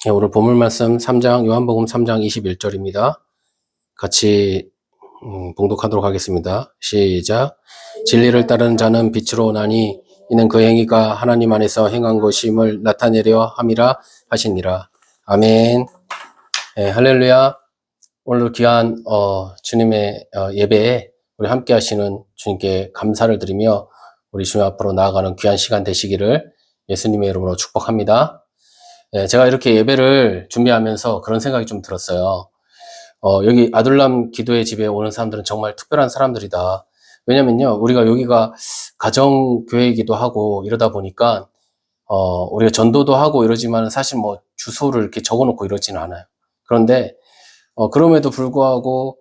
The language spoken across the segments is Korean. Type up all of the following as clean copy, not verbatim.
네, 오늘 본문 말씀 3장, 요한복음 3장 21절입니다. 같이 봉독하도록 하겠습니다. 시작. 진리를 따르는 자는 빛으로 오나니 이는 그 행위가 하나님 안에서 행한 것임을 나타내려 함이라 하시니라. 아멘. 네, 할렐루야. 오늘 귀한 주님의 예배에 우리 함께 하시는 주님께 감사를 드리며 우리 주님 앞으로 나아가는 귀한 시간 되시기를 예수님의 이름으로 축복합니다. 네, 제가 이렇게 예배를 준비하면서 그런 생각이 좀 들었어요. 여기 아둘람 기도의 집에 오는 사람들은 정말 특별한 사람들이다. 왜냐면요, 우리가 여기가 가정교회이기도 하고 이러다 보니까, 우리가 전도도 하고 이러지만 사실 뭐 주소를 이렇게 적어 놓고 이러지는 않아요. 그런데, 그럼에도 불구하고,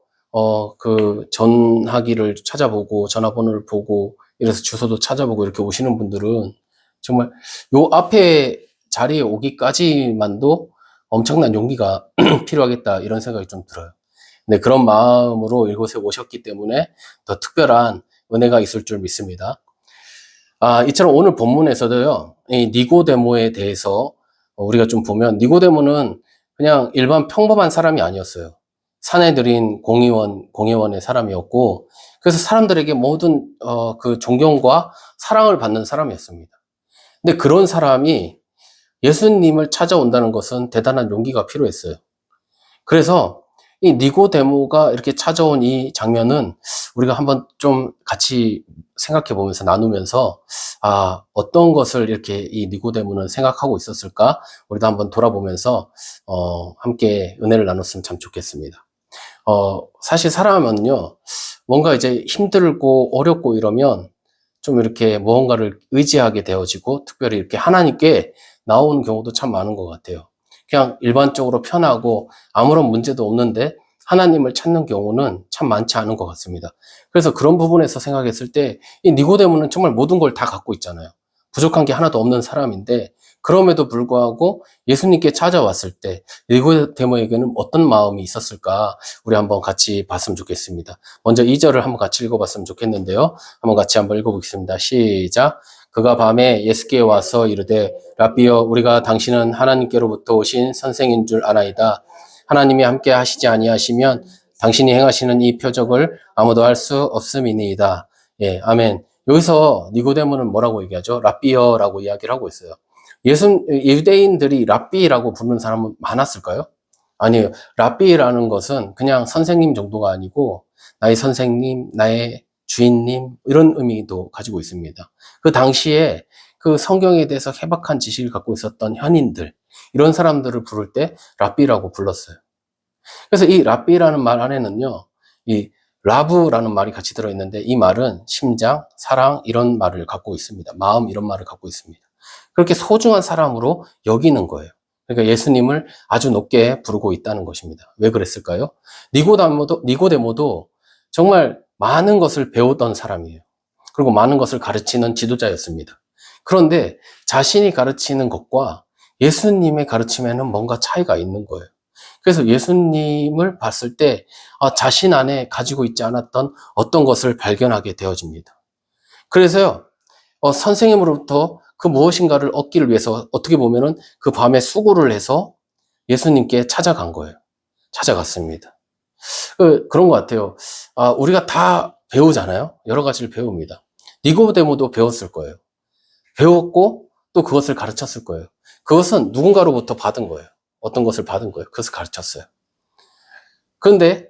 그 전화기를 찾아보고 전화번호를 보고 이래서 주소도 찾아보고 이렇게 오시는 분들은 정말 요 앞에 자리에 오기까지만도 엄청난 용기가 필요하겠다 이런 생각이 좀 들어요. 근데 그런 마음으로 이곳에 오셨기 때문에 더 특별한 은혜가 있을 줄 믿습니다. 이처럼 오늘 본문에서도요, 이 니고데모에 대해서 우리가 좀 보면 니고데모는 그냥 일반 평범한 사람이 아니었어요. 사내들인 공회원의 사람이었고, 그래서 사람들에게 모든 그 존경과 사랑을 받는 사람이었습니다. 근데 그런 사람이 예수님을 찾아온다는 것은 대단한 용기가 필요했어요. 그래서 이 니고데모가 이렇게 찾아온 이 장면은 우리가 한번 좀 같이 생각해 보면서 나누면서 어떤 것을 이렇게 이 니고데모는 생각하고 있었을까? 우리도 한번 돌아보면서 함께 은혜를 나눴으면 참 좋겠습니다. 사실 사람은요, 뭔가 이제 힘들고 어렵고 이러면 좀 이렇게 무언가를 의지하게 되어지고 특별히 이렇게 하나님께 나오는 경우도 참 많은 것 같아요. 그냥 일반적으로 편하고 아무런 문제도 없는데 하나님을 찾는 경우는 참 많지 않은 것 같습니다. 그래서 그런 부분에서 생각했을 때 이 니고데모는 정말 모든 걸 다 갖고 있잖아요. 부족한 게 하나도 없는 사람인데 그럼에도 불구하고 예수님께 찾아왔을 때 니고데모에게는 어떤 마음이 있었을까 우리 한번 같이 봤으면 좋겠습니다. 먼저 2절을 한번 같이 읽어봤으면 좋겠는데요. 한번 같이 한번 읽어보겠습니다. 시작. 그가 밤에 예수께에 와서 이르되 라비여 우리가 당신은 하나님께로부터 오신 선생인 줄 아나이다. 하나님이 함께 하시지 아니하시면 당신이 행하시는 이 표적을 아무도 할 수 없음이니이다. 예, 아멘. 여기서 니고데모는 뭐라고 얘기하죠? 라비여라고 이야기를 하고 있어요. 유대인들이 랍비라고 부르는 사람은 많았을까요? 아니에요. 랍비라는 것은 그냥 선생님 정도가 아니고 나의 선생님, 나의 주인님 이런 의미도 가지고 있습니다. 그 당시에 그 성경에 대해서 해박한 지식을 갖고 있었던 현인들 이런 사람들을 부를 때 랍비라고 불렀어요. 그래서 이 랍비라는 말 안에는요, 이 라브라는 말이 같이 들어있는데 이 말은 심장, 사랑 이런 말을 갖고 있습니다. 마음 이런 말을 갖고 있습니다. 그렇게 소중한 사람으로 여기는 거예요. 그러니까 예수님을 아주 높게 부르고 있다는 것입니다. 왜 그랬을까요? 니고데모도 정말 많은 것을 배웠던 사람이에요. 그리고 많은 것을 가르치는 지도자였습니다. 그런데 자신이 가르치는 것과 예수님의 가르침에는 뭔가 차이가 있는 거예요. 그래서 예수님을 봤을 때 자신 안에 가지고 있지 않았던 어떤 것을 발견하게 되어집니다. 그래서요, 선생님으로부터 그 무엇인가를 얻기를 위해서 어떻게 보면은 그 밤에 수고를 해서 예수님께 찾아간 거예요. 찾아갔습니다. 그런 것 같아요. 우리가 다 배우잖아요. 여러 가지를 배웁니다. 니고데모도 배웠을 거예요. 배웠고 또 그것을 가르쳤을 거예요. 그것은 누군가로부터 받은 거예요. 어떤 것을 받은 거예요. 그것을 가르쳤어요. 그런데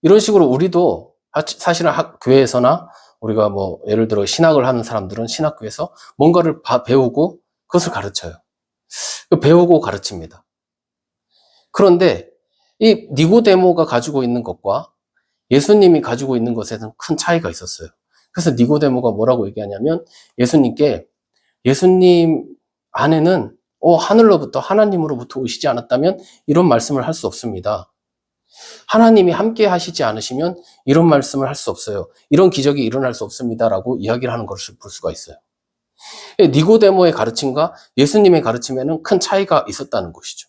이런 식으로 우리도 사실은 교회에서나 우리가 뭐 예를 들어 신학을 하는 사람들은 신학교에서 뭔가를 배우고 그것을 가르쳐요. 배우고 가르칩니다. 그런데 이 니고데모가 가지고 있는 것과 예수님이 가지고 있는 것에는 큰 차이가 있었어요. 그래서 니고데모가 뭐라고 얘기하냐면 예수님 안에는 하늘로부터 하나님으로부터 오시지 않았다면 이런 말씀을 할 수 없습니다. 하나님이 함께 하시지 않으시면 이런 말씀을 할 수 없어요. 이런 기적이 일어날 수 없습니다라고 이야기를 하는 것을 볼 수가 있어요. 니고데모의 가르침과 예수님의 가르침에는 큰 차이가 있었다는 것이죠.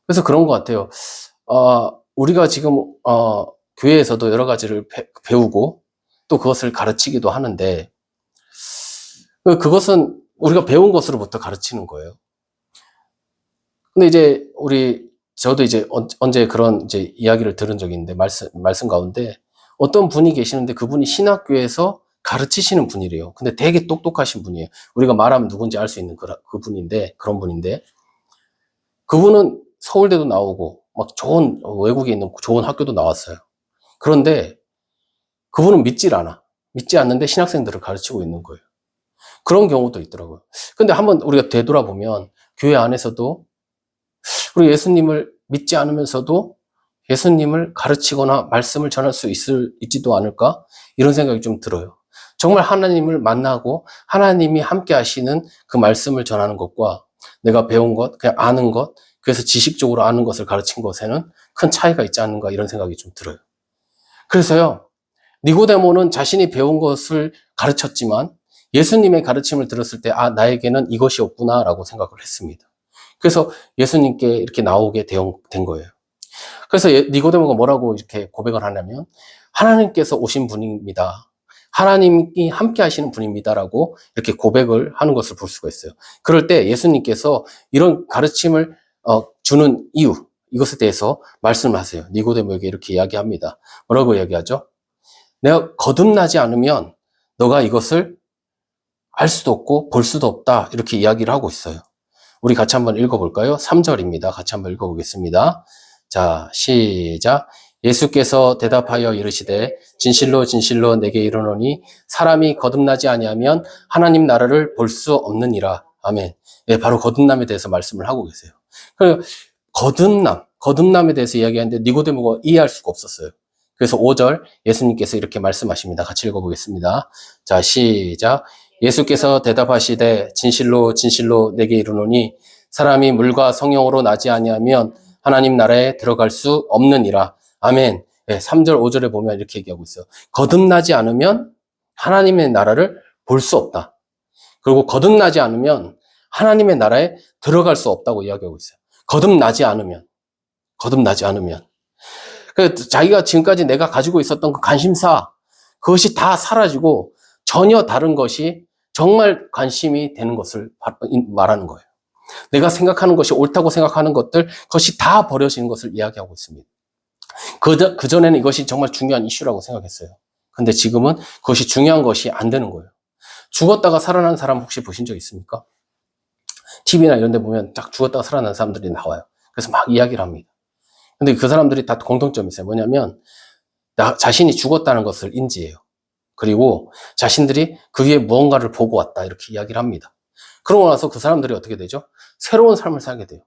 그래서 그런 것 같아요. 우리가 지금 교회에서도 여러 가지를 배우고 또 그것을 가르치기도 하는데 그것은 우리가 배운 것으로부터 가르치는 거예요. 근데 이제 저도 이제 언제 그런 이제 이야기를 들은 적이 있는데, 말씀 가운데 어떤 분이 계시는데 그분이 신학교에서 가르치시는 분이래요. 근데 되게 똑똑하신 분이에요. 우리가 말하면 누군지 알 수 있는 그분인데, 그런 분인데, 그분은 서울대도 나오고, 막 좋은, 외국에 있는 좋은 학교도 나왔어요. 그런데 그분은 믿질 않아. 믿지 않는데 신학생들을 가르치고 있는 거예요. 그런 경우도 있더라고요. 근데 한번 우리가 되돌아보면, 교회 안에서도 우리 예수님을 믿지 않으면서도 예수님을 가르치거나 말씀을 전할 수 있지도 않을까? 이런 생각이 좀 들어요. 정말 하나님을 만나고 하나님이 함께 하시는 그 말씀을 전하는 것과 내가 배운 것, 그냥 아는 것, 그래서 지식적으로 아는 것을 가르친 것에는 큰 차이가 있지 않는가 이런 생각이 좀 들어요. 그래서요, 니고데모는 자신이 배운 것을 가르쳤지만 예수님의 가르침을 들었을 때, 아, 나에게는 이것이 없구나라고 생각을 했습니다. 그래서 예수님께 이렇게 나오게 된 거예요. 그래서 니고데모가 뭐라고 이렇게 고백을 하냐면, 하나님께서 오신 분입니다. 하나님이 함께 하시는 분입니다라고 이렇게 고백을 하는 것을 볼 수가 있어요. 그럴 때 예수님께서 이런 가르침을 주는 이유, 이것에 대해서 말씀을 하세요. 니고데모에게 이렇게 이야기합니다. 뭐라고 이야기하죠? 내가 거듭나지 않으면 너가 이것을 알 수도 없고 볼 수도 없다. 이렇게 이야기를 하고 있어요. 우리 같이 한번 읽어볼까요? 3절입니다. 같이 한번 읽어보겠습니다. 자, 시작. 예수께서 대답하여 이르시되 진실로 진실로 내게 이르노니 사람이 거듭나지 아니하면 하나님 나라를 볼 수 없느니라. 아멘. 네, 바로 거듭남에 대해서 말씀을 하고 계세요. 거듭남에 대해서 이야기하는데 니고데모가 이해할 수가 없었어요. 그래서 5절 예수님께서 이렇게 말씀하십니다. 같이 읽어보겠습니다. 자, 시작. 예수께서 대답하시되 진실로 진실로 내게 이르노니 사람이 물과 성령으로 나지 아니하면 하나님 나라에 들어갈 수 없느니라. 아멘. 네, 3절, 5절에 보면 이렇게 얘기하고 있어요. 거듭나지 않으면 하나님의 나라를 볼 수 없다. 그리고 거듭나지 않으면 하나님의 나라에 들어갈 수 없다고 이야기하고 있어요. 거듭나지 않으면. 자기가 지금까지 내가 가지고 있었던 그 관심사, 그것이 다 사라지고 전혀 다른 것이 정말 관심이 되는 것을 말하는 거예요. 내가 생각하는 것이 옳다고 생각하는 것들, 그것이 다 버려지는 것을 이야기하고 있습니다. 그전에는 이것이 정말 중요한 이슈라고 생각했어요. 근데 지금은 그것이 중요한 것이 안 되는 거예요. 죽었다가 살아난 사람 혹시 보신 적 있습니까? TV나 이런 데 보면 딱 죽었다가 살아난 사람들이 나와요. 그래서 막 이야기를 합니다. 근데 그 사람들이 다 공통점이 있어요. 뭐냐면 자신이 죽었다는 것을 인지해요. 그리고 자신들이 그 위에 무언가를 보고 왔다 이렇게 이야기를 합니다. 그러고 나서 그 사람들이 어떻게 되죠? 새로운 삶을 살게 돼요.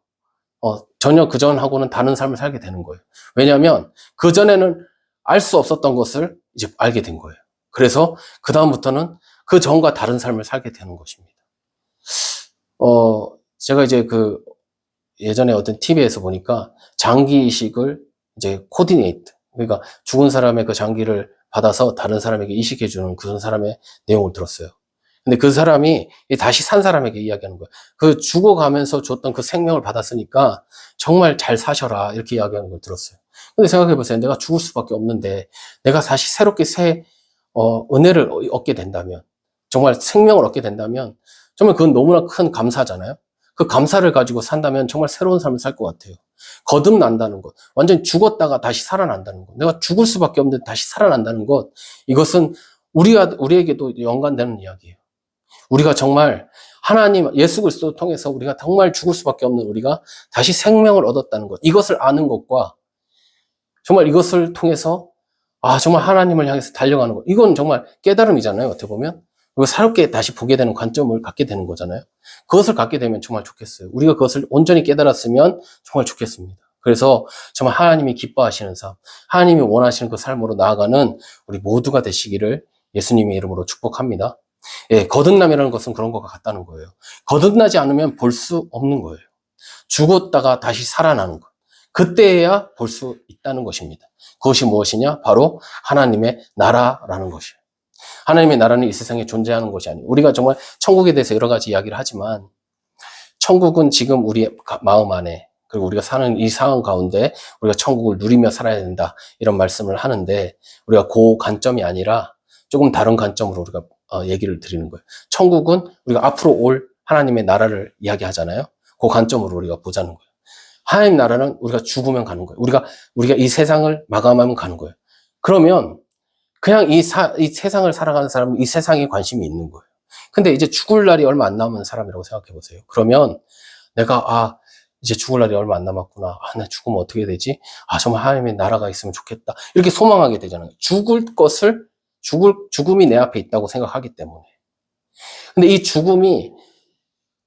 전혀 그전하고는 다른 삶을 살게 되는 거예요. 왜냐하면 그전에는 알 수 없었던 것을 이제 알게 된 거예요. 그래서 그 다음부터는 그 전과 다른 삶을 살게 되는 것입니다. 제가 이제 예전에 어떤 TV에서 보니까 장기 이식을 이제 코디네이트, 그러니까 죽은 사람의 그 장기를 받아서 다른 사람에게 이식해주는 그런 사람의 내용을 들었어요. 근데 그 사람이 다시 산 사람에게 이야기하는 거예요. 그 죽어가면서 줬던 그 생명을 받았으니까 정말 잘 사셔라 이렇게 이야기하는 걸 들었어요. 근데 생각해보세요. 내가 죽을 수밖에 없는데 내가 다시 새롭게 은혜를 얻게 된다면, 정말 생명을 얻게 된다면 정말 그건 너무나 큰 감사잖아요. 그 감사를 가지고 산다면 정말 새로운 삶을 살 것 같아요. 거듭난다는 것, 완전히 죽었다가 다시 살아난다는 것, 내가 죽을 수밖에 없는데 다시 살아난다는 것, 이것은 우리에게도 연관되는 이야기예요. 우리가 정말 예수 그리스도를 통해서 우리가 정말 죽을 수밖에 없는 우리가 다시 생명을 얻었다는 것, 이것을 아는 것과 정말 이것을 통해서 정말 하나님을 향해서 달려가는 것, 이건 정말 깨달음이잖아요. 어떻게 보면 그리고 새롭게 다시 보게 되는 관점을 갖게 되는 거잖아요. 그것을 갖게 되면 정말 좋겠어요. 우리가 그것을 온전히 깨달았으면 정말 좋겠습니다. 그래서 정말 하나님이 기뻐하시는 삶, 하나님이 원하시는 그 삶으로 나아가는 우리 모두가 되시기를 예수님의 이름으로 축복합니다. 예, 거듭남이라는 것은 그런 것과 같다는 거예요. 거듭나지 않으면 볼 수 없는 거예요. 죽었다가 다시 살아나는 것. 그때야 볼 수 있다는 것입니다. 그것이 무엇이냐? 바로 하나님의 나라라는 것이에요. 하나님의 나라는 이 세상에 존재하는 것이 아니에요. 우리가 정말 천국에 대해서 여러 가지 이야기를 하지만 천국은 지금 우리의 마음 안에, 그리고 우리가 사는 이 상황 가운데 우리가 천국을 누리며 살아야 된다 이런 말씀을 하는데, 우리가 그 관점이 아니라 조금 다른 관점으로 우리가 얘기를 드리는 거예요. 천국은 우리가 앞으로 올 하나님의 나라를 이야기하잖아요. 그 관점으로 우리가 보자는 거예요. 하나님 나라는 우리가 죽으면 가는 거예요. 우리가 이 세상을 마감하면 가는 거예요. 그러면 그냥 이 세상을 살아가는 사람은 이 세상에 관심이 있는 거예요. 근데 이제 죽을 날이 얼마 안 남은 사람이라고 생각해 보세요. 그러면 내가, 이제 죽을 날이 얼마 안 남았구나. 나 죽으면 어떻게 되지? 정말 하나님의 나라가 있으면 좋겠다. 이렇게 소망하게 되잖아요. 죽음이 내 앞에 있다고 생각하기 때문에. 근데 이 죽음이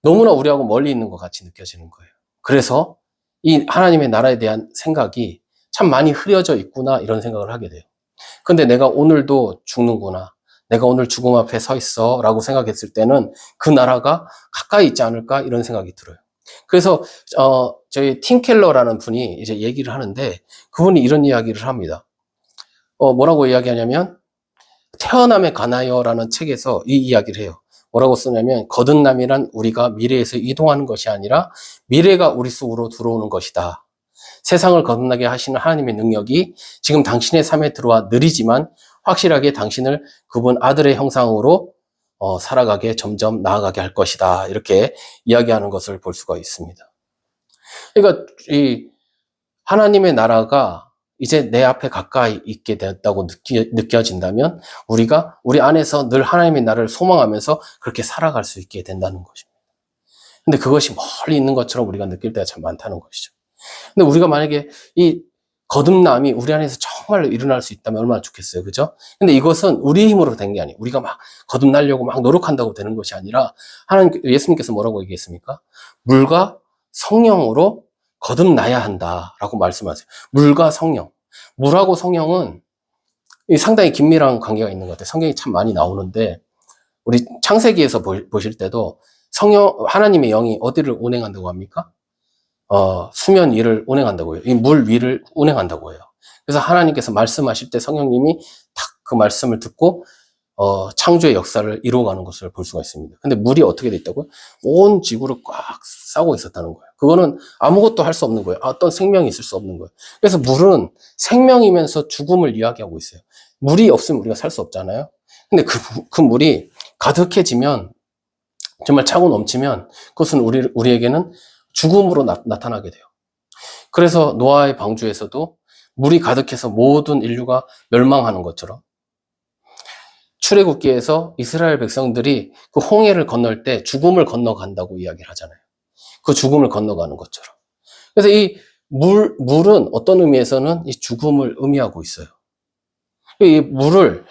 너무나 우리하고 멀리 있는 것 같이 느껴지는 거예요. 그래서 이 하나님의 나라에 대한 생각이 참 많이 흐려져 있구나, 이런 생각을 하게 돼요. 근데 내가 오늘도 죽는구나, 내가 오늘 죽음 앞에 서 있어 라고 생각했을 때는 그 나라가 가까이 있지 않을까, 이런 생각이 들어요. 그래서 저희 팀 켈러라는 분이 이제 얘기를 하는데, 그분이 이런 이야기를 합니다. 뭐라고 이야기하냐면, 태어남에 관하여라는 책에서 이 이야기를 해요. 뭐라고 쓰냐면, 거듭남이란 우리가 미래에서 이동하는 것이 아니라 미래가 우리 속으로 들어오는 것이다. 세상을 거듭나게 하시는 하나님의 능력이 지금 당신의 삶에 들어와 느리지만 확실하게 당신을 그분 아들의 형상으로 살아가게, 점점 나아가게 할 것이다. 이렇게 이야기하는 것을 볼 수가 있습니다. 그러니까 이 하나님의 나라가 이제 내 앞에 가까이 있게 되었다고 느껴진다면 우리 안에서 늘 하나님의 나라를 소망하면서 그렇게 살아갈 수 있게 된다는 것입니다. 근데 그것이 멀리 있는 것처럼 우리가 느낄 때가 참 많다는 것이죠. 근데 우리가 만약에 이 거듭남이 우리 안에서 정말로 일어날 수 있다면 얼마나 좋겠어요. 그죠? 근데 이것은 우리 힘으로 된 게 아니에요. 우리가 막 거듭나려고 막 노력한다고 되는 것이 아니라, 예수님께서 뭐라고 얘기했습니까? 물과 성령으로 거듭나야 한다라고 말씀하세요. 물과 성령. 물하고 성령은 상당히 긴밀한 관계가 있는 것 같아요. 성경이 참 많이 나오는데, 우리 창세기에서 보실 때도 하나님의 영이 어디를 운행한다고 합니까? 수면 위를 운행한다고요. 이 물 위를 운행한다고 해요. 그래서 하나님께서 말씀하실 때 성령님이 탁 그 말씀을 듣고, 창조의 역사를 이루어가는 것을 볼 수가 있습니다. 근데 물이 어떻게 돼 있다고요? 온 지구를 꽉 싸고 있었다는 거예요. 그거는 아무것도 할 수 없는 거예요. 어떤 생명이 있을 수 없는 거예요. 그래서 물은 생명이면서 죽음을 이야기하고 있어요. 물이 없으면 우리가 살 수 없잖아요. 근데 그 물이 가득해지면, 정말 차고 넘치면, 그것은 우리에게는 죽음으로 나타나게 돼요. 그래서 노아의 방주에서도 물이 가득해서 모든 인류가 멸망하는 것처럼, 출애굽기에서 이스라엘 백성들이 그 홍해를 건널 때 죽음을 건너간다고 이야기를 하잖아요. 그 죽음을 건너가는 것처럼. 그래서 이 물은 어떤 의미에서는 이 죽음을 의미하고 있어요. 이 물을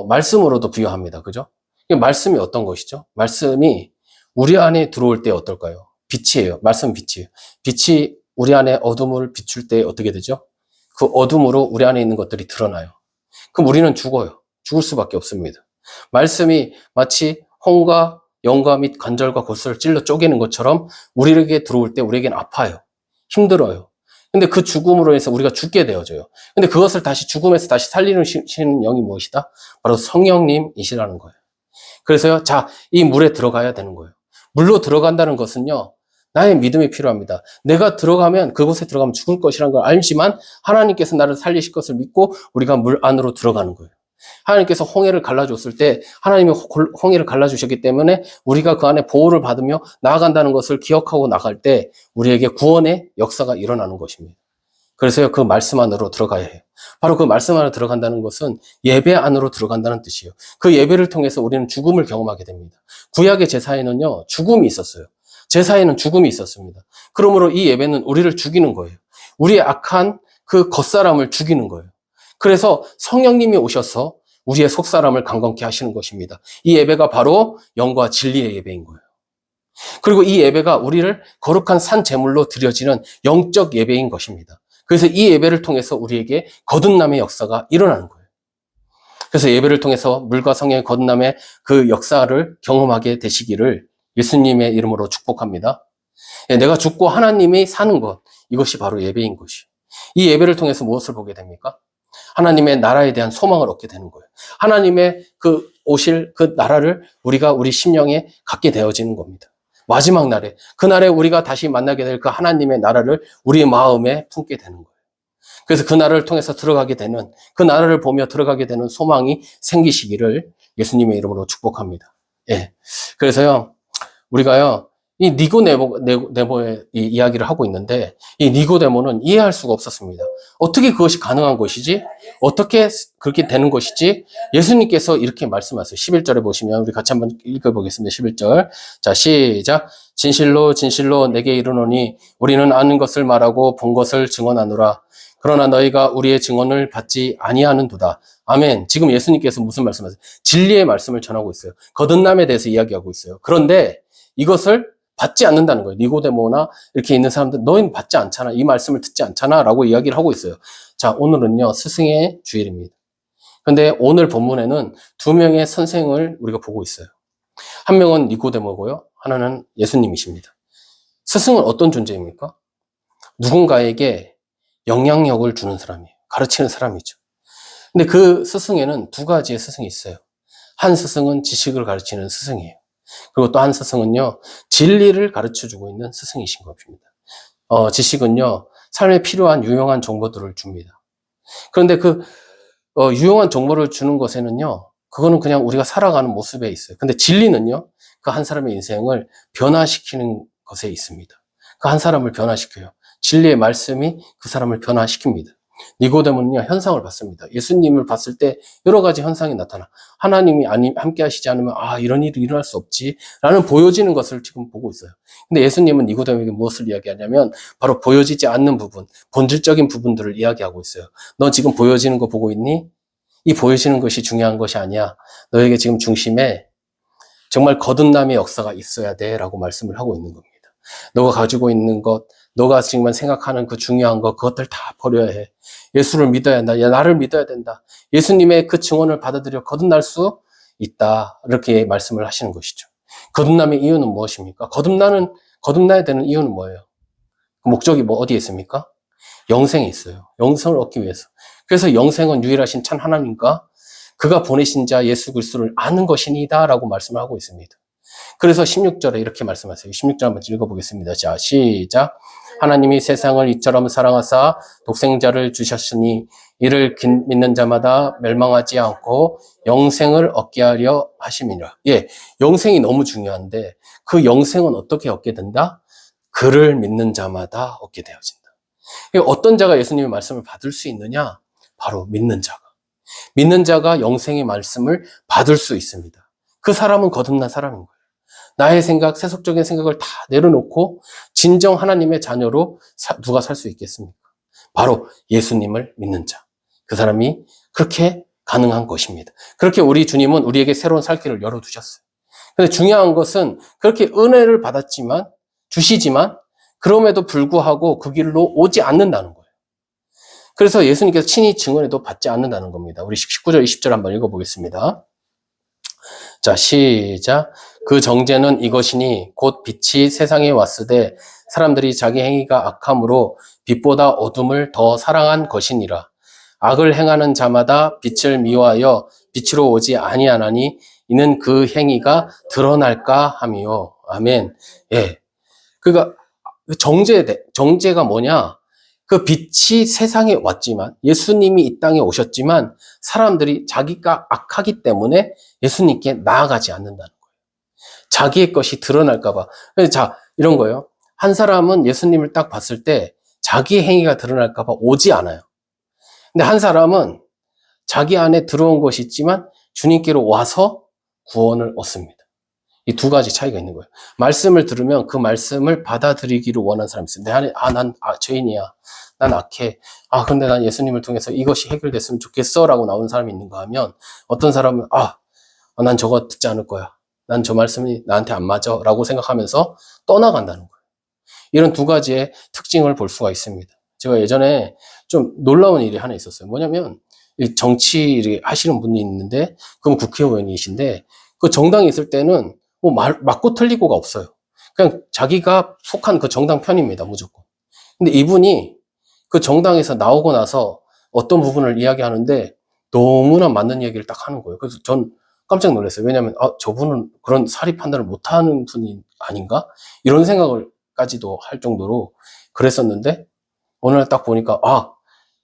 말씀으로도 비유합니다. 그죠? 이 말씀이 어떤 것이죠? 말씀이 우리 안에 들어올 때 어떨까요? 빛이에요. 말씀 빛이에요. 빛이 우리 안에 어둠을 비출 때 어떻게 되죠? 그 어둠으로 우리 안에 있는 것들이 드러나요. 그럼 우리는 죽어요. 죽을 수밖에 없습니다. 말씀이 마치 홍과 영과 및 관절과 골수를 찔러 쪼개는 것처럼 우리에게 들어올 때 우리에게는 아파요. 힘들어요. 근데 그 죽음으로 해서 우리가 죽게 되어져요. 근데 그것을 다시 죽음에서 다시 살리시는 영이 무엇이다? 바로 성령님이시라는 거예요. 그래서요, 이 물에 들어가야 되는 거예요. 물로 들어간다는 것은요, 나의 믿음이 필요합니다. 내가 그곳에 들어가면 죽을 것이라는 걸 알지만 하나님께서 나를 살리실 것을 믿고 우리가 물 안으로 들어가는 거예요. 하나님께서 홍해를 갈라줬을 때 하나님이 홍해를 갈라주셨기 때문에 우리가 그 안에 보호를 받으며 나아간다는 것을 기억하고 나갈 때 우리에게 구원의 역사가 일어나는 것입니다. 그래서요, 그 말씀 안으로 들어가야 해요. 바로 그 말씀 안으로 들어간다는 것은 예배 안으로 들어간다는 뜻이에요. 그 예배를 통해서 우리는 죽음을 경험하게 됩니다. 구약의 제사에는요, 죽음이 있었어요. 제사에는 죽음이 있었습니다. 그러므로 이 예배는 우리를 죽이는 거예요. 우리의 악한 그 겉사람을 죽이는 거예요. 그래서 성령님이 오셔서 우리의 속사람을 강건케 하시는 것입니다. 이 예배가 바로 영과 진리의 예배인 거예요. 그리고 이 예배가 우리를 거룩한 산 제물로 드려지는 영적 예배인 것입니다. 그래서 이 예배를 통해서 우리에게 거듭남의 역사가 일어나는 거예요. 그래서 예배를 통해서 물과 성령의 거듭남의 그 역사를 경험하게 되시기를 예수님의 이름으로 축복합니다. 내가 죽고 하나님이 사는 것, 이것이 바로 예배인 것이에요. 이 예배를 통해서 무엇을 보게 됩니까? 하나님의 나라에 대한 소망을 얻게 되는 거예요. 하나님의 오실 그 나라를 우리가 우리 심령에 갖게 되어지는 겁니다. 마지막 날에, 그날에 우리가 다시 만나게 될 그 하나님의 나라를 우리의 마음에 품게 되는 거예요. 그래서 그 나라를 통해서 들어가게 되는, 그 나라를 보며 들어가게 되는 소망이 생기시기를 예수님의 이름으로 축복합니다. 예. 그래서요, 우리가요, 이 니고데모의 이 이야기를 하고 있는데, 이 니고데모는 이해할 수가 없었습니다. 어떻게 그것이 가능한 것이지? 어떻게 그렇게 되는 것이지? 예수님께서 이렇게 말씀하세요. 11절에 보시면 우리 같이 한번 읽어보겠습니다. 11절. 자, 시작. 진실로 진실로 내게 이르노니 우리는 아는 것을 말하고 본 것을 증언하노라. 그러나 너희가 우리의 증언을 받지 아니하는도다. 아멘. 지금 예수님께서 무슨 말씀하세요? 진리의 말씀을 전하고 있어요. 거듭남에 대해서 이야기하고 있어요. 그런데 이것을 받지 않는다는 거예요. 니고데모나 이렇게 있는 사람들, 너희는 받지 않잖아. 이 말씀을 듣지 않잖아. 라고 이야기를 하고 있어요. 자, 오늘은요, 스승의 주일입니다. 근데 오늘 본문에는 두 명의 선생을 우리가 보고 있어요. 한 명은 니고데모고요. 하나는 예수님이십니다. 스승은 어떤 존재입니까? 누군가에게 영향력을 주는 사람이에요. 가르치는 사람이죠. 근데 그 스승에는 두 가지의 스승이 있어요. 한 스승은 지식을 가르치는 스승이에요. 그리고 또 한 스승은요, 진리를 가르쳐주고 있는 스승이신 겁니다. 지식은요, 삶에 필요한 유용한 정보들을 줍니다. 그런데 유용한 정보를 주는 것에는요, 그거는 그냥 우리가 살아가는 모습에 있어요. 근데 진리는요, 그 한 사람의 인생을 변화시키는 것에 있습니다. 그 한 사람을 변화시켜요. 진리의 말씀이 그 사람을 변화시킵니다. 니고데모는요, 현상을 봤습니다. 예수님을 봤을 때 여러 가지 현상이 나타나. 하나님이 함께 하시지 않으면, 이런 일이 일어날 수 없지. 라는 보여지는 것을 지금 보고 있어요. 근데 예수님은 니고데모에게 무엇을 이야기하냐면, 바로 보여지지 않는 부분, 본질적인 부분들을 이야기하고 있어요. 너 지금 보여지는 거 보고 있니? 이 보여지는 것이 중요한 것이 아니야. 너에게 지금 중심에 정말 거듭남의 역사가 있어야 돼. 라고 말씀을 하고 있는 겁니다. 너가 가지고 있는 것, 너가 지금 생각하는 그 중요한 것, 그것들 다 버려야 해. 예수를 믿어야 한다. 나를 믿어야 된다. 예수님의 그 증언을 받아들여 거듭날 수 있다. 이렇게 말씀을 하시는 것이죠. 거듭남의 이유는 무엇입니까? 거듭나야 되는 이유는 뭐예요? 그 목적이 어디에 있습니까? 영생에 있어요. 영생을 얻기 위해서. 그래서 영생은 유일하신 참 하나님과 그가 보내신 자 예수 그리스도를 아는 것이니다. 라고 말씀을 하고 있습니다. 그래서 16절에 이렇게 말씀하세요. 16절 한번 읽어보겠습니다. 자, 시작. 하나님이 세상을 이처럼 사랑하사 독생자를 주셨으니 이를 믿는 자마다 멸망하지 않고 영생을 얻게 하려 하심이라. 예, 영생이 너무 중요한데 그 영생은 어떻게 얻게 된다? 그를 믿는 자마다 얻게 되어진다. 어떤 자가 예수님의 말씀을 받을 수 있느냐? 바로 믿는 자가. 믿는 자가 영생의 말씀을 받을 수 있습니다. 그 사람은 거듭난 사람인 거예요. 나의 생각, 세속적인 생각을 다 내려놓고 진정 하나님의 자녀로 누가 살 수 있겠습니까? 바로 예수님을 믿는 자. 그 사람이 그렇게 가능한 것입니다. 그렇게 우리 주님은 우리에게 새로운 살 길을 열어두셨어요. 근데 중요한 것은 그렇게 은혜를 주시지만 그럼에도 불구하고 그 길로 오지 않는다는 거예요. 그래서 예수님께서 친히 증언해도 받지 않는다는 겁니다. 우리 19절, 20절 한번 읽어보겠습니다. 자, 시작. 그 정죄는 이것이니 곧 빛이 세상에 왔으되 사람들이 자기 행위가 악함으로 빛보다 어둠을 더 사랑한 것이니라. 악을 행하는 자마다 빛을 미워하여 빛으로 오지 아니하나니 이는 그 행위가 드러날까 함이요. 아멘. 예. 그러니까 정죄가 뭐냐? 그 빛이 세상에 왔지만 예수님이 이 땅에 오셨지만 사람들이 자기가 악하기 때문에 예수님께 나아가지 않는다는 거예요. 자기의 것이 드러날까 봐. 자, 이런 거예요. 한 사람은 예수님을 딱 봤을 때 자기의 행위가 드러날까 봐 오지 않아요. 근데 한 사람은 자기 안에 들어온 것이 있지만 주님께로 와서 구원을 얻습니다. 이 두 가지 차이가 있는 거예요. 말씀을 들으면 그 말씀을 받아들이기를 원하는 사람이 있어요. 내 안에, 난 죄인이야. 난 악해. 근데 난 예수님을 통해서 이것이 해결됐으면 좋겠어. 라고 나오는 사람이 있는가 하면 어떤 사람은, 난 저거 듣지 않을 거야. 난 저 말씀이 나한테 안 맞아. 라고 생각하면서 떠나간다는 거예요. 이런 두 가지의 특징을 볼 수가 있습니다. 제가 예전에 좀 놀라운 일이 하나 있었어요. 뭐냐면, 정치 하시는 분이 있는데, 그럼 국회의원이신데, 그 정당에 있을 때는 뭐 맞고 틀리고가 없어요. 그냥 자기가 속한 그 정당 편입니다, 무조건. 근데 이분이 그 정당에서 나오고 나서 어떤 부분을 이야기하는데 너무나 맞는 얘기를 딱 하는 거예요. 그래서 전 깜짝 놀랐어요. 왜냐하면 저분은 그런 사리 판단을 못하는 분이 아닌가? 이런 생각을까지도 할 정도로 그랬었는데 어느 날 딱 보니까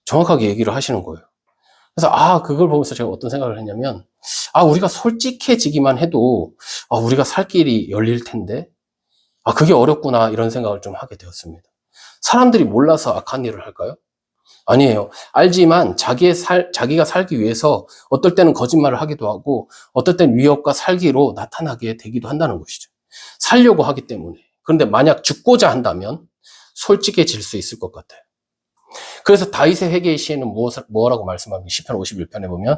정확하게 얘기를 하시는 거예요. 그래서 그걸 보면서 제가 어떤 생각을 했냐면 우리가 솔직해지기만 해도 우리가 살 길이 열릴 텐데 아, 그게 어렵구나, 이런 생각을 좀 하게 되었습니다. 사람들이 몰라서 악한 일을 할까요? 아니에요. 알지만 자기가 살기 위해서 어떨 때는 거짓말을 하기도 하고, 어떨 때는 위협과 살기로 나타나게 되기도 한다는 것이죠. 살려고 하기 때문에. 그런데 만약 죽고자 한다면 솔직해질 수 있을 것 같아요. 그래서 다윗의 회개의 시에는 뭐라고 말씀합니까? 시편 51편에 보면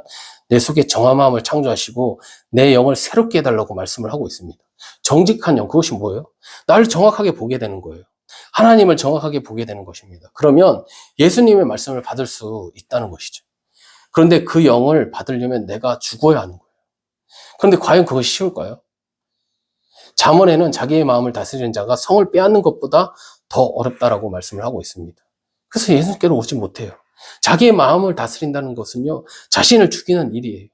내 속에 정한 마음을 창조하시고 내 영을 새롭게 해달라고 말씀을 하고 있습니다. 정직한 영, 그것이 뭐예요? 나를 정확하게 보게 되는 거예요. 하나님을 정확하게 보게 되는 것입니다. 그러면 예수님의 말씀을 받을 수 있다는 것이죠. 그런데 그 영을 받으려면 내가 죽어야 하는 거예요. 그런데 과연 그것이 쉬울까요? 잠언에는 자기의 마음을 다스리는 자가 성을 빼앗는 것보다 더 어렵다라고 말씀을 하고 있습니다. 그래서 예수님께로 오지 못해요. 자기의 마음을 다스린다는 것은요, 자신을 죽이는 일이에요.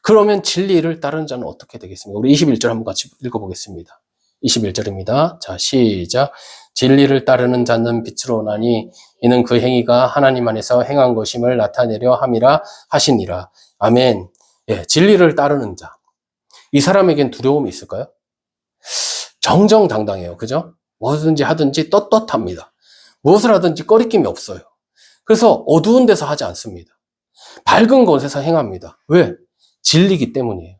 그러면 진리를 따르는 자는 어떻게 되겠습니까? 우리 21절 한번 같이 읽어보겠습니다. 21절입니다. 자, 시작. 진리를 따르는 자는 빛으로 오나니 이는 그 행위가 하나님 안에서 행한 것임을 나타내려 함이라 하시니라. 아멘. 예, 진리를 따르는 자. 이 사람에겐 두려움이 있을까요? 정정당당해요. 그죠? 뭐든지 하든지 떳떳합니다. 무엇을 하든지 꺼리낌이 없어요. 그래서 어두운 데서 하지 않습니다. 밝은 곳에서 행합니다. 왜? 진리기 때문이에요.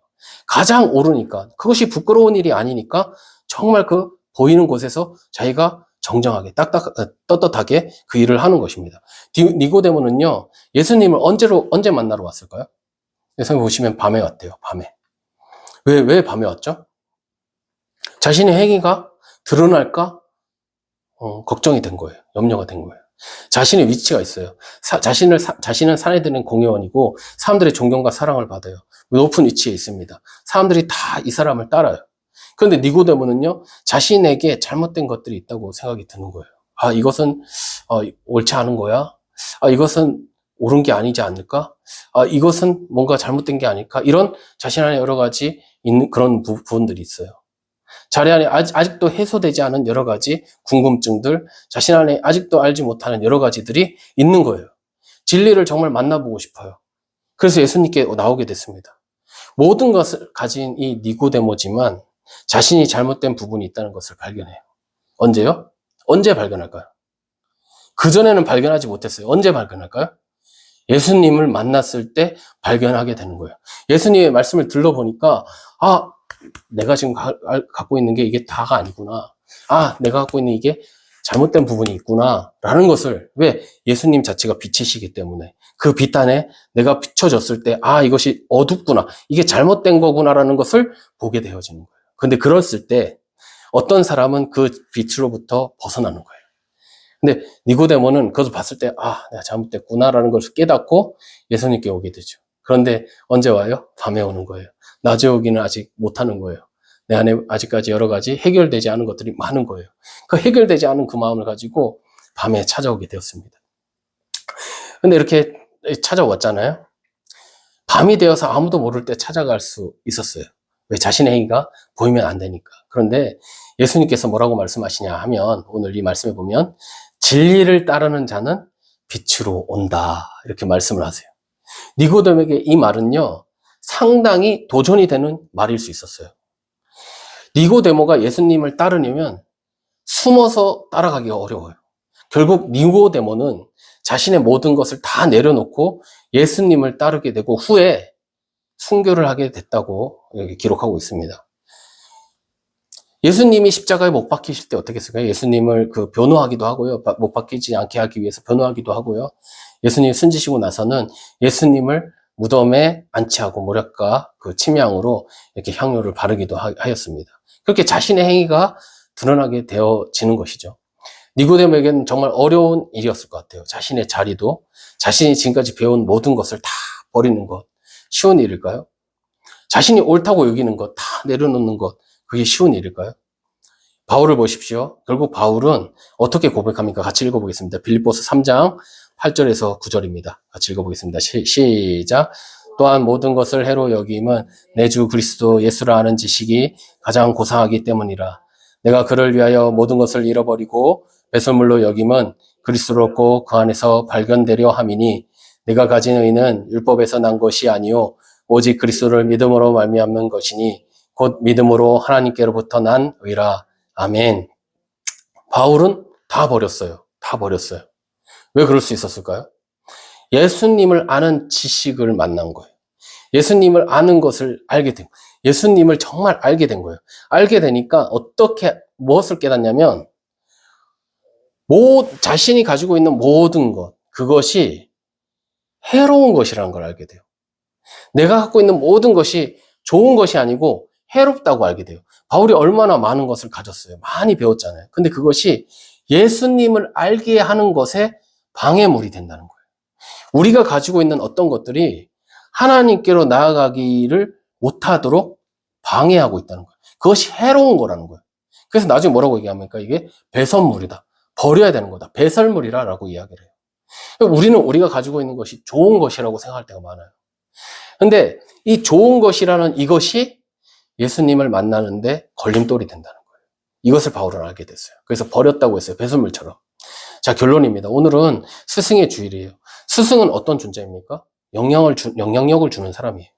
가장 옳으니까, 그것이 부끄러운 일이 아니니까 정말 그 보이는 곳에서 자기가 정정하게 떳떳하게 그 일을 하는 것입니다. 니고데모는요, 예수님을 언제 만나러 왔을까요? 예수님 보시면 밤에 왔대요. 밤에. 왜 밤에 왔죠? 자신의 행위가 드러날까 걱정이 된 거예요. 염려가 된 거예요. 자신의 위치가 있어요. 자신은 사내들은 공회원이고 사람들의 존경과 사랑을 받아요. 높은 위치에 있습니다. 사람들이 다 이 사람을 따라요. 그런데 니고데모는요, 자신에게 잘못된 것들이 있다고 생각이 드는 거예요. 아, 이것은 옳지 않은 거야? 아, 이것은 옳은 게 아니지 않을까? 아, 이것은 뭔가 잘못된 게 아닐까? 이런 자신 안에 여러 가지 있는 그런 부분들이 있어요. 자기 안에 아직도 해소되지 않은 여러 가지 궁금증들, 자신 안에 아직도 알지 못하는 여러 가지들이 있는 거예요. 진리를 정말 만나보고 싶어요. 그래서 예수님께 나오게 됐습니다. 모든 것을 가진 이 니고데모지만 자신이 잘못된 부분이 있다는 것을 발견해요. 언제요? 언제 발견할까요? 그전에는 발견하지 못했어요. 언제 발견할까요? 예수님을 만났을 때 발견하게 되는 거예요. 예수님의 말씀을 들러보니까, 아, 내가 지금 갖고 있는 게 이게 다가 아니구나. 아, 내가 갖고 있는 이게 잘못된 부분이 있구나. 라는 것을, 왜? 예수님 자체가 빛이시기 때문에. 그 빛 안에 내가 비춰졌을 때, 아, 이것이 어둡구나. 이게 잘못된 거구나라는 것을 보게 되어지는 거예요. 근데 그랬을 때, 어떤 사람은 그 빛으로부터 벗어나는 거예요. 근데 니고데모는 그것을 봤을 때, 아, 내가 잘못됐구나라는 것을 깨닫고 예수님께 오게 되죠. 그런데 언제 와요? 밤에 오는 거예요. 낮에 오기는 아직 못하는 거예요. 내 안에 아직까지 여러 가지 해결되지 않은 것들이 많은 거예요. 그 해결되지 않은 그 마음을 가지고 밤에 찾아오게 되었습니다. 근데 이렇게 찾아왔잖아요. 밤이 되어서 아무도 모를 때 찾아갈 수 있었어요. 왜? 자신의 행위가 보이면 안 되니까. 그런데 예수님께서 뭐라고 말씀하시냐 하면, 오늘 이 말씀에 보면 진리를 따르는 자는 빛으로 온다, 이렇게 말씀을 하세요. 니고데모에게 이 말은요, 상당히 도전이 되는 말일 수 있었어요. 니고데모가 예수님을 따르려면 숨어서 따라가기가 어려워요. 결국 니고데모는 자신의 모든 것을 다 내려놓고 예수님을 따르게 되고 후에 순교를 하게 됐다고 기록하고 있습니다. 예수님이 십자가에 못 박히실 때 어떻게 했을까요? 예수님을 변호하기도 하고요. 못 박히지 않게 하기 위해서 변호하기도 하고요. 예수님이 숨지시고 나서는 예수님을 무덤에 안치하고 모략과 그 침향으로 이렇게 향료를 바르기도 하였습니다. 그렇게 자신의 행위가 드러나게 되어지는 것이죠. 니고데모에게는 정말 어려운 일이었을 것 같아요. 자신의 자리도, 자신이 지금까지 배운 모든 것을 다 버리는 것, 쉬운 일일까요? 자신이 옳다고 여기는 것 다 내려놓는 것, 그게 쉬운 일일까요? 바울을 보십시오. 결국 바울은 어떻게 고백합니까? 같이 읽어보겠습니다. 빌립보서 3장 8절에서 9절입니다. 같이 읽어보겠습니다. 시작. 또한 모든 것을 해로 여김은 내 주 그리스도 예수라 아는 지식이 가장 고상하기 때문이라. 내가 그를 위하여 모든 것을 잃어버리고 배설물로 여김은 그리스도를 얻고 그 안에서 발견되려 함이니 내가 가진 의는 율법에서 난 것이 아니요 오직 그리스도를 믿음으로 말미암는 것이니 곧 믿음으로 하나님께로부터 난 의라. 아멘. 바울은 다 버렸어요. 다 버렸어요. 왜 그럴 수 있었을까요? 예수님을 아는 지식을 만난 거예요. 예수님을 아는 것을 알게 된 거예요. 예수님을 정말 알게 된 거예요. 알게 되니까 무엇을 깨닫냐면, 자신이 가지고 있는 모든 것, 그것이 해로운 것이라는 걸 알게 돼요. 내가 갖고 있는 모든 것이 좋은 것이 아니고 해롭다고 알게 돼요. 바울이 얼마나 많은 것을 가졌어요. 많이 배웠잖아요. 근데 그것이 예수님을 알게 하는 것에 방해물이 된다는 거예요. 우리가 가지고 있는 어떤 것들이 하나님께로 나아가기를 못하도록 방해하고 있다는 거예요. 그것이 해로운 거라는 거예요. 그래서 나중에 뭐라고 얘기합니까? 이게 배설물이다. 버려야 되는 거다. 배설물이라고 이야기를 해요. 우리는 우리가 가지고 있는 것이 좋은 것이라고 생각할 때가 많아요. 근데 이 좋은 것이라는 이것이 예수님을 만나는데 걸림돌이 된다는 거예요. 이것을 바울은 알게 됐어요. 그래서 버렸다고 했어요. 배설물처럼. 자, 결론입니다. 오늘은 스승의 주일이에요. 스승은 어떤 존재입니까? 영향력을 주는 사람이에요.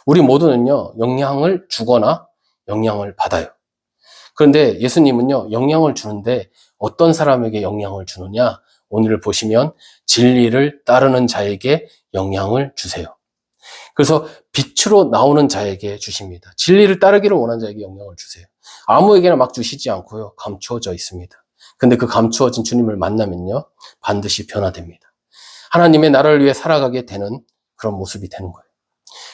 우리 모두는요, 영향을 주거나 영향을 받아요. 그런데 예수님은요, 영향을 주는데 어떤 사람에게 영향을 주느냐? 오늘 보시면 진리를 따르는 자에게 영향을 주세요. 그래서 빛으로 나오는 자에게 주십니다. 진리를 따르기를 원하는 자에게 영향을 주세요. 아무에게나 막 주시지 않고요, 감추어져 있습니다. 근데 그 감추어진 주님을 만나면요, 반드시 변화됩니다. 하나님의 나라를 위해 살아가게 되는 그런 모습이 되는 거예요.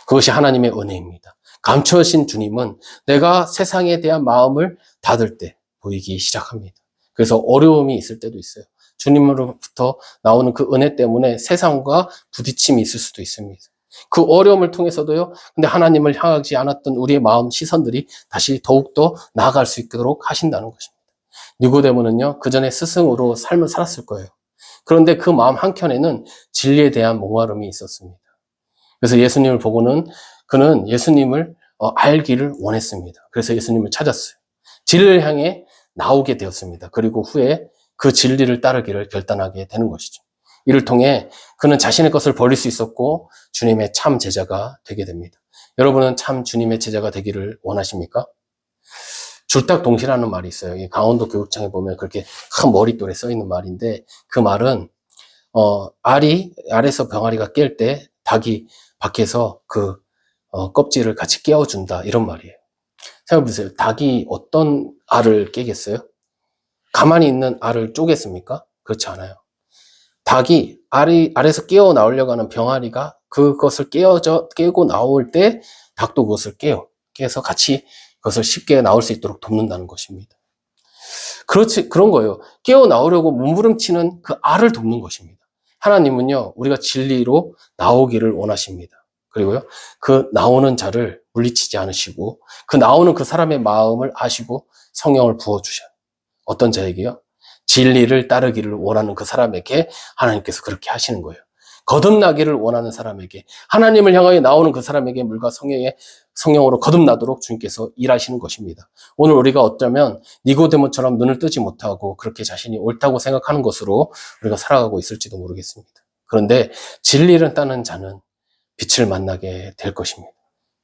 그것이 하나님의 은혜입니다. 감추어진 주님은 내가 세상에 대한 마음을 닫을 때 보이기 시작합니다. 그래서 어려움이 있을 때도 있어요. 주님으로부터 나오는 그 은혜 때문에 세상과 부딪힘이 있을 수도 있습니다. 그 어려움을 통해서도요, 근데 하나님을 향하지 않았던 우리의 마음, 시선들이 다시 더욱더 나아갈 수 있도록 하신다는 것입니다. 니고데모는요, 그 전에 스승으로 삶을 살았을 거예요. 그런데 그 마음 한켠에는 진리에 대한 목마름이 있었습니다. 그래서 예수님을 보고는 그는 예수님을 알기를 원했습니다. 그래서 예수님을 찾았어요. 진리를 향해 나오게 되었습니다. 그리고 후에 그 진리를 따르기를 결단하게 되는 것이죠. 이를 통해 그는 자신의 것을 버릴 수 있었고 주님의 참 제자가 되게 됩니다. 여러분은 참 주님의 제자가 되기를 원하십니까? 줄딱동시라는 말이 있어요. 이 강원도 교육청에 보면 그렇게 큰 머릿돌에 써 있는 말인데, 그 말은 알에서 병아리가 깰 때 닭이 밖에서 그 껍질을 같이 깨워준다, 이런 말이에요. 생각해보세요. 닭이 어떤 알을 깨겠어요? 가만히 있는 알을 쪼겠습니까? 그렇지 않아요. 닭이 알에서 깨어 나오려고 하는 병아리가 그것을 깨고 나올 때 닭도 그것을 깨서 같이 그것을 쉽게 나올 수 있도록 돕는다는 것입니다. 그런 거예요. 깨어 나오려고 몸부림치는 그 알을 돕는 것입니다. 하나님은요, 우리가 진리로 나오기를 원하십니다. 그리고요, 그 나오는 자를 물리치지 않으시고, 그 나오는 그 사람의 마음을 아시고 성령을 부어주셔요. 어떤 자에게요? 진리를 따르기를 원하는 그 사람에게 하나님께서 그렇게 하시는 거예요. 거듭나기를 원하는 사람에게, 하나님을 향하여 나오는 그 사람에게 물과 성령으로 거듭나도록 주님께서 일하시는 것입니다. 오늘 우리가 어쩌면 니고데모처럼 눈을 뜨지 못하고 그렇게 자신이 옳다고 생각하는 것으로 우리가 살아가고 있을지도 모르겠습니다. 그런데 진리를 따는 자는 빛을 만나게 될 것입니다.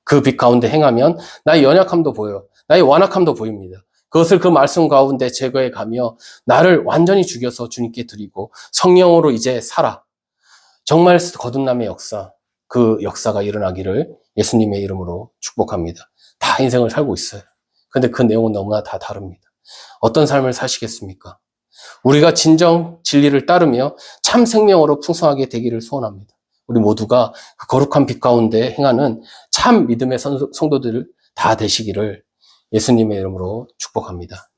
그 빛 가운데 행하면 나의 연약함도 보여요. 나의 완악함도 보입니다. 그것을 그 말씀 가운데 제거해 가며 나를 완전히 죽여서 주님께 드리고 성령으로 이제 살아. 정말 거듭남의 역사, 그 역사가 일어나기를 예수님의 이름으로 축복합니다. 다 인생을 살고 있어요. 근데 그 내용은 너무나 다 다릅니다. 어떤 삶을 사시겠습니까? 우리가 진정 진리를 따르며 참 생명으로 풍성하게 되기를 소원합니다. 우리 모두가 그 거룩한 빛 가운데 행하는 참 믿음의 성도들 다 되시기를 예수님의 이름으로 축복합니다.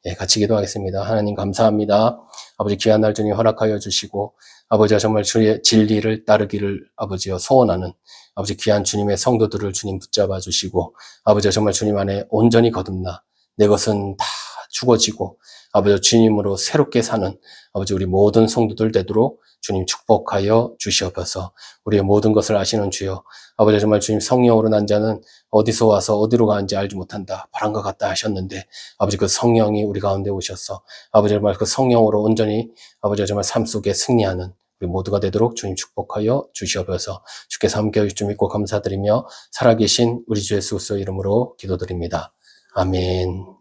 예, 같이 기도하겠습니다. 하나님 감사합니다. 아버지 귀한 날 주님 허락하여 주시고, 아버지가 정말 주의 진리를 따르기를 아버지여 소원하는 아버지 귀한 주님의 성도들을 주님 붙잡아 주시고, 아버지가 정말 주님 안에 온전히 거듭나 내 것은 다 죽어지고 아버지 주님으로 새롭게 사는 아버지 우리 모든 성도들 되도록 주님 축복하여 주시옵소서. 우리의 모든 것을 아시는 주여, 아버지 정말 주님 성령으로 난 자는 어디서 와서 어디로 가는지 알지 못한다, 바람과 같다 하셨는데, 아버지 그 성령이 우리 가운데 오셔서 아버지 정말 그 성령으로 온전히 아버지 정말 삶 속에 승리하는 우리 모두가 되도록 주님 축복하여 주시옵소서. 주께서 함께해 주실 줄 믿고 감사드리며 살아계신 우리 주 예수 그리스도의 이름으로 기도드립니다. 아멘.